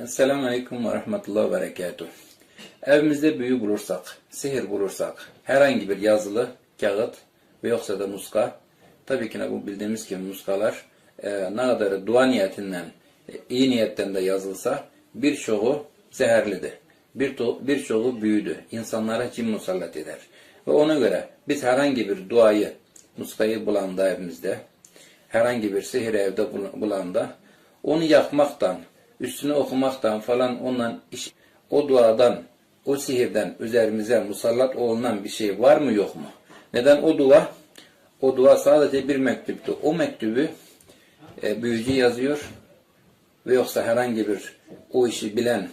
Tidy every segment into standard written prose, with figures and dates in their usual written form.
Selamun Aleyküm ve Rahmetullah ve Berekatuhu. Evimizde büyü bulursak, sihir bulursak, herhangi bir yazılı kağıt ve yoksa da muska, tabii ki bu bildiğimiz gibi muskalar ne kadar dua niyetinden, iyi niyetten de yazılsa birçoğu zehirlidir. Birçoğu büyüdü. İnsanlara cin musallat eder. Ve ona göre biz herhangi bir duayı, muskayı bulanda evimizde, herhangi bir sihir evde bulanda onu yakmaktan, üstüne okumaktan falan o duadan, o sihirden üzerimize musallat olunan bir şey var mı yok mu? Neden o dua sadece bir mektuptu. O mektubu büyücü yazıyor ve yoksa herhangi bir o işi bilen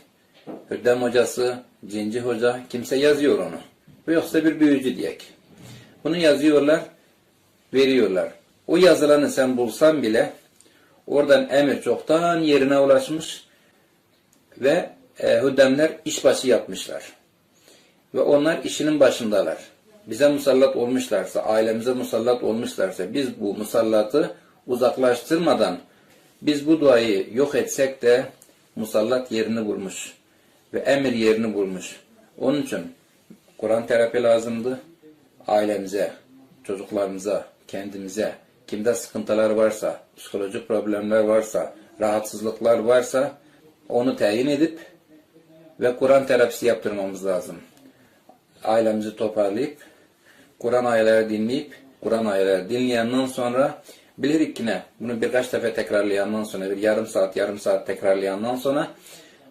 Hüddem hocası, cinci hoca kimse yazıyor onu. Ve yoksa bir büyücü diyek. Bunu yazıyorlar, veriyorlar. O yazılanı sen bulsan bile oradan emir çoktan yerine ulaşmış ve hüddemler işbaşı yapmışlar. Ve onlar işinin başındalar. Bize musallat olmuşlarsa, ailemize musallat olmuşlarsa biz bu musallatı uzaklaştırmadan biz bu duayı yok etsek de musallat yerini bulmuş ve emir yerini bulmuş. Onun için Kur'an terapi lazımdı. Ailemize, çocuklarımıza, kendimize, kimde sıkıntılar varsa, psikolojik problemler varsa, rahatsızlıklar varsa onu tayin edip ve Kur'an terapisi yaptırmamız lazım. Ailemizi toparlayıp, Kur'an ayetleri dinleyip, Kur'an ayetleri dinleyenden sonra bilirik ki ne? Bunu birkaç defa tekrarlayandan sonra, bir yarım saat tekrarlayandan sonra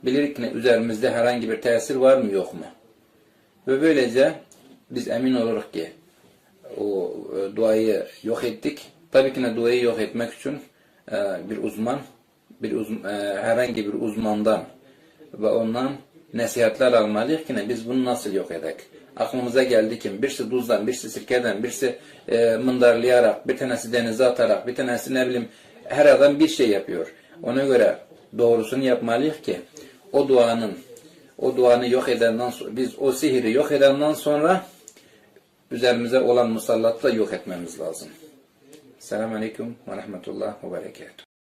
bilirik ki ne? Üzerimizde herhangi bir tesir var mı yok mu? Ve böylece biz emin oluruz ki o duayı yok ettik. Tabii ki ne duayı yok etmek için herhangi bir uzmandan ve ondan nasihatler almalıyız ki ne biz bunu nasıl yok edek. Aklımıza geldi ki birisi tuzdan, birisi sirkeden, birisi mındarlayarak, bir tanesi denize atarak, bir tanesi ne bileyim her adam bir şey yapıyor. Ona göre doğrusunu yapmalıyız ki o duanı yok edenden sonra, biz o sihiri yok edenden sonra üzerimize olan musallatı da yok etmemiz lazım. Selamun Aleyküm ve Rahmetullah ve Berekatuhu.